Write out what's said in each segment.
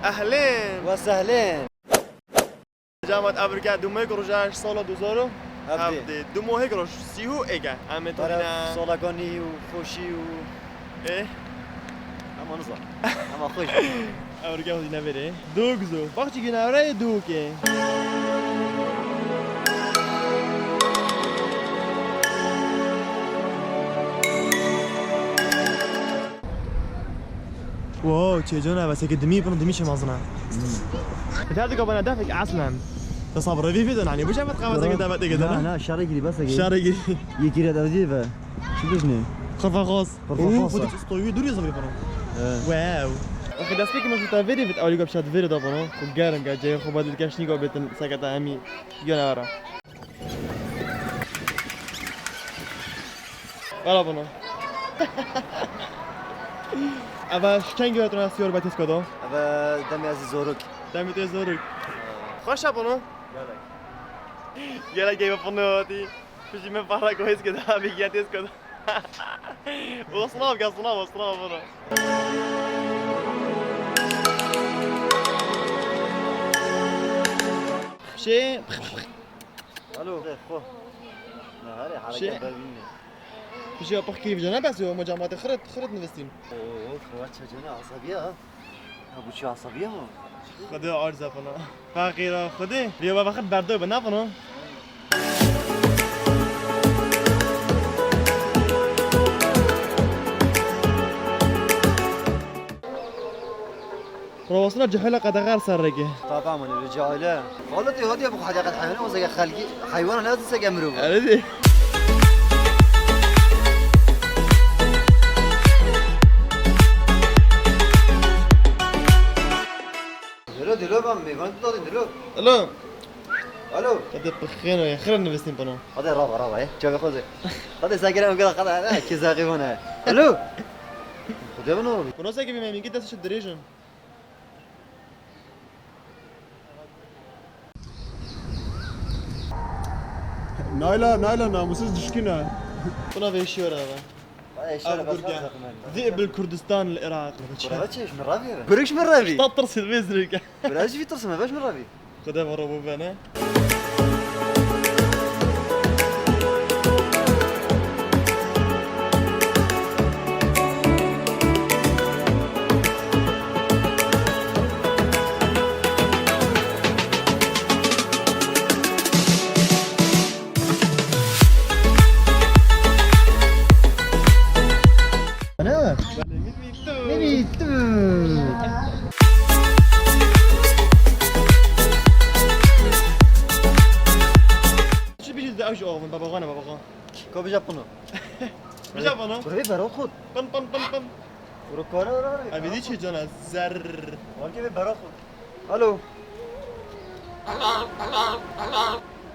اهلين وسهلين. جامعة أمريكا دومي كروجاش سالا 2000 هفدي. دومو هيك روش سيهو إيجا أما تونينا صلاقاني وفوشي إيه اما نظر اما خوش. أمريكا هودينا بره دوغزو وقتی که نوره دوکه واو چه جونه بس که دمی برن دمیش مازنه بتعرف قبل دافك اصلا تصبر في فيديو يعني بوش عملت خمسة كده بقى كده لا شاري لي بس شاري يكير هذا ديفا شو بجني خرفخاص خرفخاص. خدك استوي دوري صبري برا واو اخي داس بيك ما شفت فيديو بت اولي قبل شاد فيديو ده برا خو قارن قاعد جاي خو بدل كاشني قبل بت سكت امي يلا ورا ولا بنا اول چنگ یادتون سیار باتیس کدو ابا دمي از زورك دمی تو زورک خوش بنا يلا جاي بفنوتي فيجي من برا كويس كده بيجي تيس كده وصناف قصناف وصناف بنا شيء الو خو لا هاري حركه بابيني فيجي بحكي في جنب بس ما جامعة خرط نفستين اوه خوات شجنا عصبيه ابو شو عصبيه خده عرضه بنا فقيرا خده بیا با وقت بردو بنا بنا رواسنا جحيلة قدغار سرقه طبعا من الرجاله والله هذه ابو حديقه حيوان وزي خلقي حيوان لازم تسجمرو عرفتي دلو بام ميغان تدور دلو الو الو قد بخينو يا خير نفستين بنا هذا رابع ايه شوف خوزي هذا ساكر كذا خذ كي زاغي هنا الو خذ منو بنا ساكي بما مين كده تشد دريجن نايلا ناموسز دشكنا بنا في شي ورا ذئب الكردستان العراق براشش من رابي بريش من رابي تطرس البزرق براش في ترسم باش من رابي خذها مرة بنا بابا كوب جابونو بجابونو بري برو خود بن بن بن بن برو كورا ابي چه جانا زر والله برو خود الو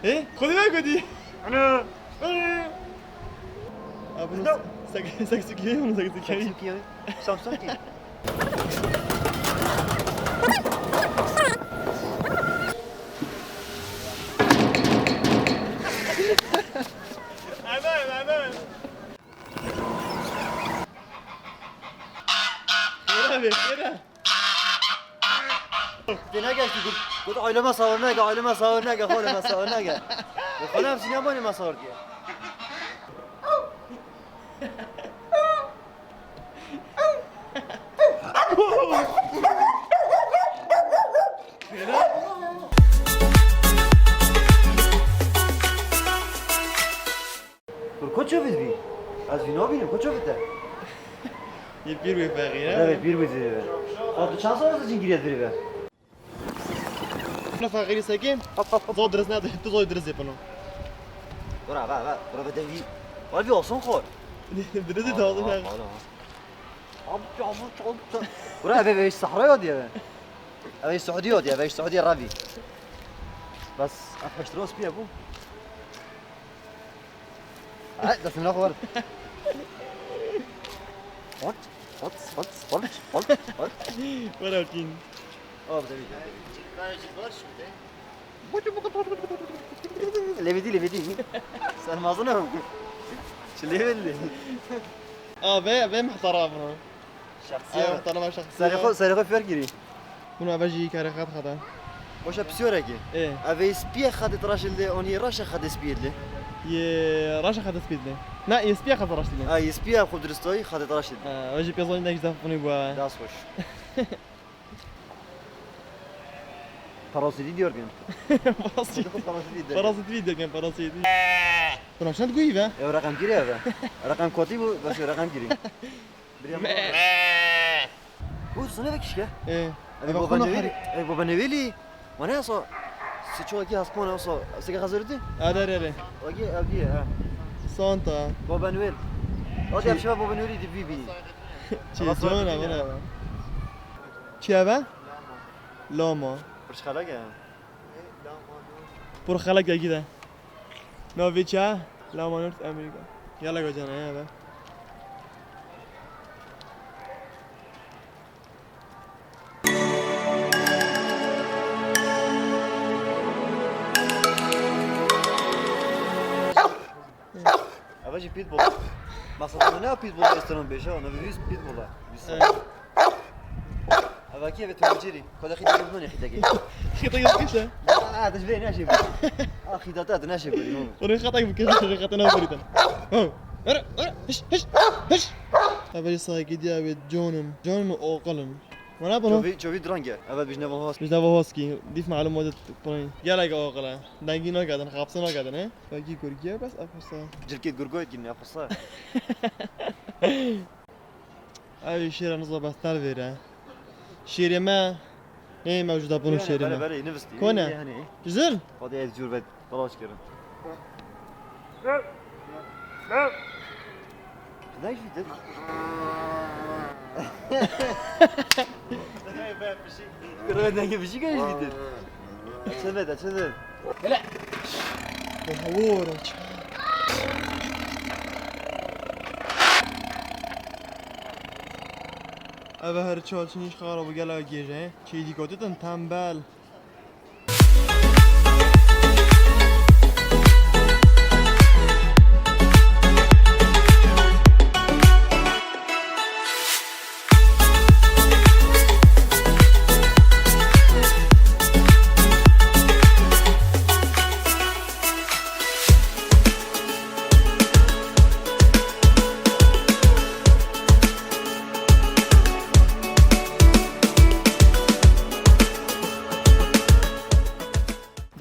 ايه خدي بالك دي انا ابو سكسكي ولا سكسكي سامسونج امان كده نگشتی گفت عائله ما صور نگه عائله ما صور نگه خونه ما صور نگه خودم سینما ما صور کیه کجا بی از وینا بینیم کجا بده یه پیر به فقیره نه پیر بزیره خب چند سال از این گیریت بری احنا فقيري ساكن زود درسنا تو زود درس يبنو برا بدوي والبي وصون خور درس تو برا ابي الصحراء يودي ابي السعوديه يودي ابي السعوديه الربي بس افحش روس بي ابو ده من اخر وات ولكن بدوي ليفيدي سلام اظنهم شو اللي بيه محترم شخصيه محترمه شخصيه ساري فرقري Bunu avajı kare khat khata. Boşa pisiyor ki. Ave spiye khadet rashilde oni rasha khadet spiyedli. Ye rasha khat spidle. Na yespiya khat rashidle. Ay spiye khudristoy khadet rashid. Avajı piyazon da güzel bunu bu. Das hoş. Parası diyor gün. Parası. Parası değil. Parası video kan parası değil. Bunu şuna tgoyi be. Ya rakam giri ya. Rakam koti bu bas rakam giri. Bu sana bak işte. Baba neveli. Mana aso. Sıço ki haspona aso. Sega hazırdı. Adare. Ogi abi ha. Santa. Baba Noel. Hadi yap şaba Baba Noel'i de bibi. Çizona bana. Çiğaba? Lama. Burç khala ya. Por خلق كده نوفيتشا لا ما نورث امريكا يلا جوجانا يا با Avacı pitbull. Maksatında ne pitbull restoran beşe ona bir pitbull'a. Avaki evet tümceri. Koda khida bunu ne khida ki. خطا يسكت لا تشبيني ايش يبي اخي داتات انا ايش يبي وري خطا بكذا خطا نوريتا ارا هش هش هش ابي صاي قديا جونم اوقلن وانا بنو شوفي درانجا ابد بيجنا بهوس مش دابا هوسكي ضيف معلومات بوين يلا اوقلا دانجينا قاعدين خابسنا قاعدين ها باقي كورجيا بس افصا جركيت غورغويت قلنا افصا اي شير نزل بستار فيرا شيري ما ايه موجوده بنو شيري ما بلا نفستي كونه يعني جزل فاضي جور بيت طلاش كده ليش في كده بشي قايش في دل اتشنت لا هورو اوه هر چالچینیش خراب و گلا گیجه چی دیگه تنبل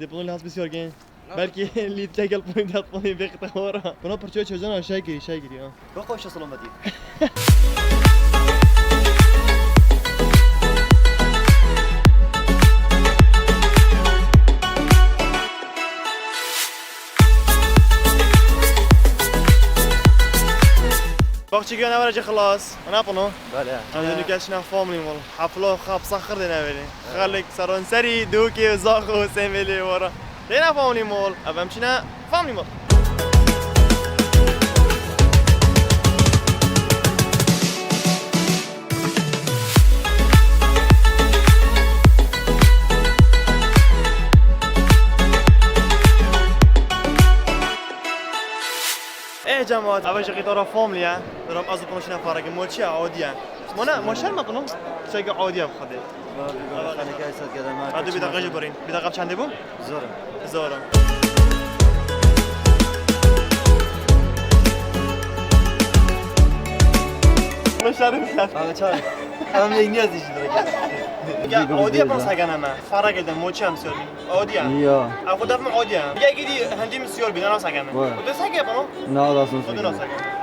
Depolun lazım bir sürgen. Belki lead legal point atmayı bekliyor. Buna parça çözün aşağı giriyor. بقى وش اصلا مدي باقي كنا ورجع خلاص انا بنو بلا انا نكاشنا فاملي مول حفله خاب صخر دينا بلي خليك سرون سري دوكي وزاخو سيملي ورا دينا فاملي مول ابمشنا فاملي مول ايه جماعة اول شيء قطارة فامليا درام ازو بنوشنا فارق مولشي عادية مانا ماشال ما بنو شيء عادية بخدي انا كاي صد كذا ما هادو بدقة جبرين بدقة بشان بو زورا زورا مشاري بخاف انا شايف انا ينجز ايش يا عادية بنو ساقنا ما فارق جدا مولشي هم سير عادية يا اخو دفع عادية يا كيدي هندي مسيور بينا ساقنا ودو ساقي بنو لا لا صوص ودو ساقي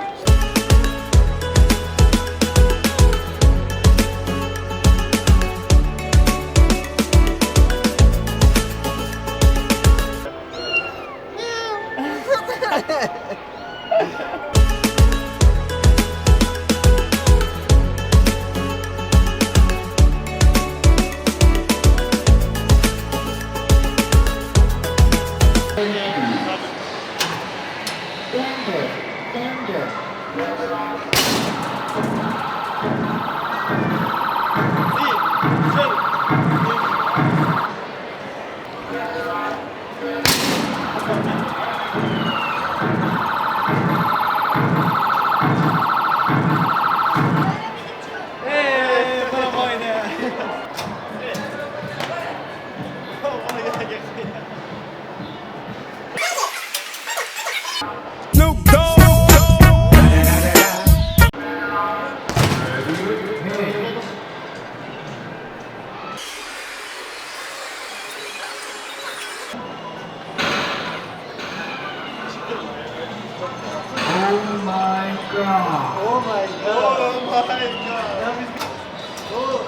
Oh my god. Oh my god. Oh.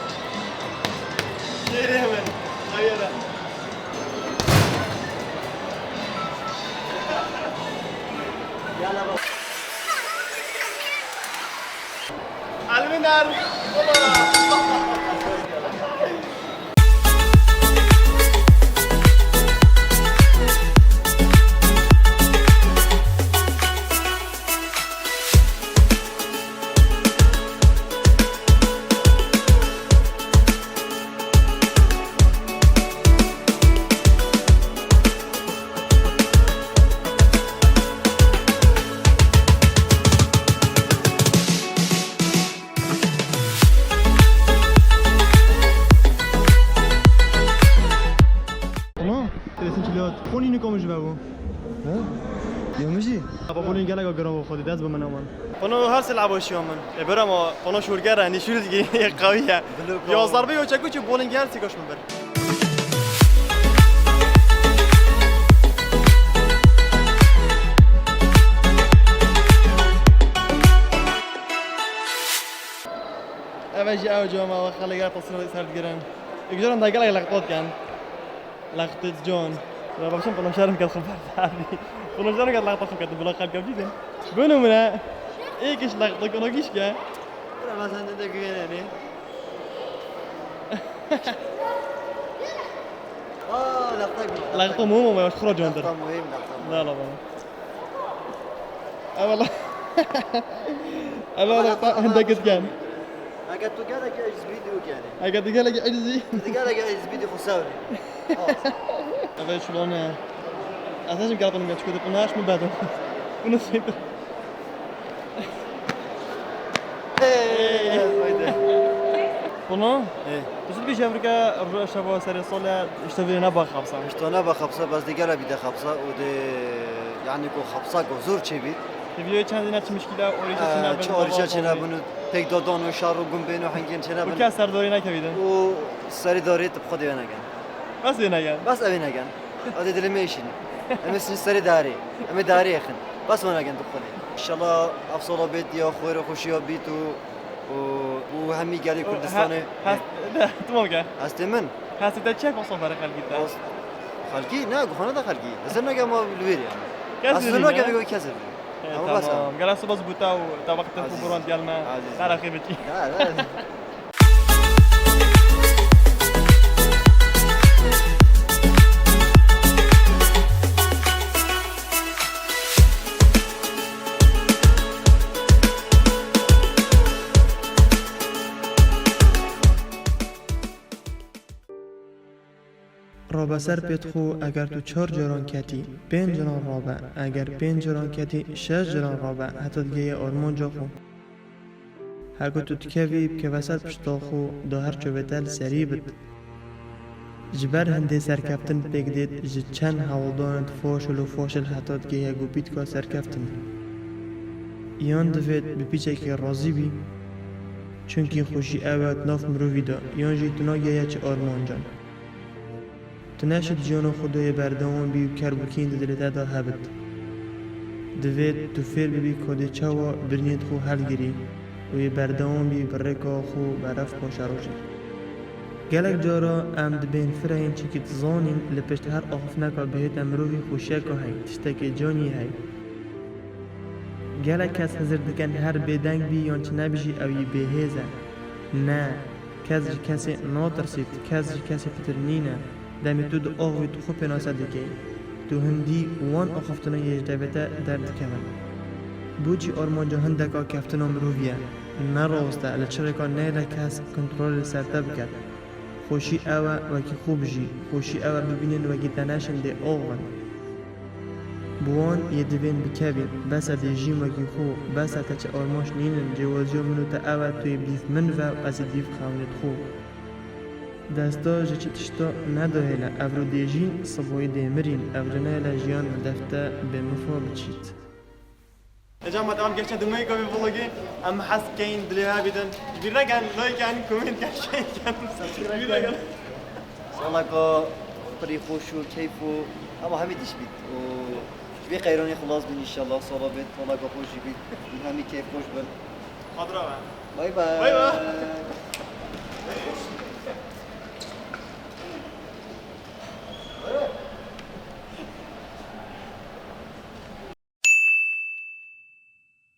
Nereye hemen? Hayır. يلا بقى. Alminar. خونی نکامش بابو. يوم يجي. ابا بولین گله گرام خودی دست به من امان. پنو هر سه لعباشی من. برام پنو شورگره نی شور دیگه قویه. یا ضربه یا چکو چه بولین گرد سیکاش من بر. اوجی اوجا ما خاله گرد تصویر سرد گرن. اگرم داگله لقطات کن. لقطة جون لا باشم قلنا شارم كذا خبر ثاني قلنا شارم كذا لقطة خبر بلا خالك جديد بنو منا إيش لقطة كنا كيش كا أنا ما سنت يعني لقطة مو ما خرج جون لقطة مهم لقطة لا والله والله لقطة عندك كان أكيد تقالك إيش فيديو يعني أكيد تقالك عجزي تقالك إيش فيديو خسارة أبغى شلون أساسا قالت إنك تشكو تقناش من بعده ونسيت قلنا بس بيجي أفريقيا رجع شباب سري صلة يشتغل نبغى خبصة اشتغلنا بخبصة بس دقالة بيدا خبصة ودي يعني كو خبصة كو زور شبي تبيه كان دينا مشكلة أوريشة چه أوريشة چنا بنو تك دادان و شار و گنبین و حنگین چنا بنو وكاس سردوري نكبيدن و سری داری تب خودی ونگن بس دينا بس أبي نگن هذا دلميشين أمس سری داری أمي داری أخن بس ونگن تب خودی إن شاء الله أفصل بيت يا خوير وخوشي بيت و همي قالي كردستاني تمام كا هستي من هسه تشيك وصل فرق الجدة خالقي نا خونه ده خالقي هسه نگه ما بالوير يعني هسه نگه بيقول كسر تمام قال هسه بس بوتا تا وقت الفبران ديالنا لا خيبتي لا رابع سر پیتخو اگر تو 4 جران کتی 5 جران رابع اگر 5 جران کتی 6 جران رابع حتی دیگه آرمان جا خو هرگو تو تکویب که وسط پشتاخو دا هر چو بتل سری بد جبر هنده سرکفتن بگدید جد چند حوالدانت فاشل و فاشل حتی دیگه گو بیت که سرکفتن یان دوید بپیچه که رازی بی چونکی خوشی اوت ناف مروی دا یان جی تنا گه چه آرمان جان تناشد جان خدای بردوان بی و کربوکین دلتا دا هبد دوید تو فیر بی کده چاوا برنید خو حل گری و یه بردوان بی برکا خو برف باشه روشی گلک جارا ام دبین فرین چکت زانین لپشت هر آخف نکا بهت امروی خوشیکا هی تشتک جانی هی گلک کس حضر دکن هر بدنگ بی یان چه نبیشی اوی بهیزه نه کسی ناترسید کسی پترنینه دمی تو دو آغوی تو خوب پناسه دکی تو هندی وان آخفتنا یه جدبتا درد کمن بوچی آرمان جا هندکا کفتنا مروویه نراسته لچرکا نیره کس کنترل سرطب کرد خوشی اوه وکی خوب جی خوشی اوه ببینین وکی تنشن ده آغون بوان یه دوین بکوین بسا ده جیم وکی خوب بسا تا چه آرماش نینن جوازیو منو تا اوه توی بیف من و از دیف خواهنت خوب دستا جی تشتا نداهیلا افرو دیجین صبوی دیمرین افرنایلا جیان دفتا به مفا بچید جامعة تمام كيف دمي كوي فلوجي أم حس كين دليها بدن بيرجع لايك يعني كومنت كشيء كان بيرجع والله كو بري خوشو كيفو أما همي ديش بيت و بی قیرانی خلاص بین انشالله سالا بید والا خوشی بید این همی کیف خوش بید خاطره بای بای بای بای.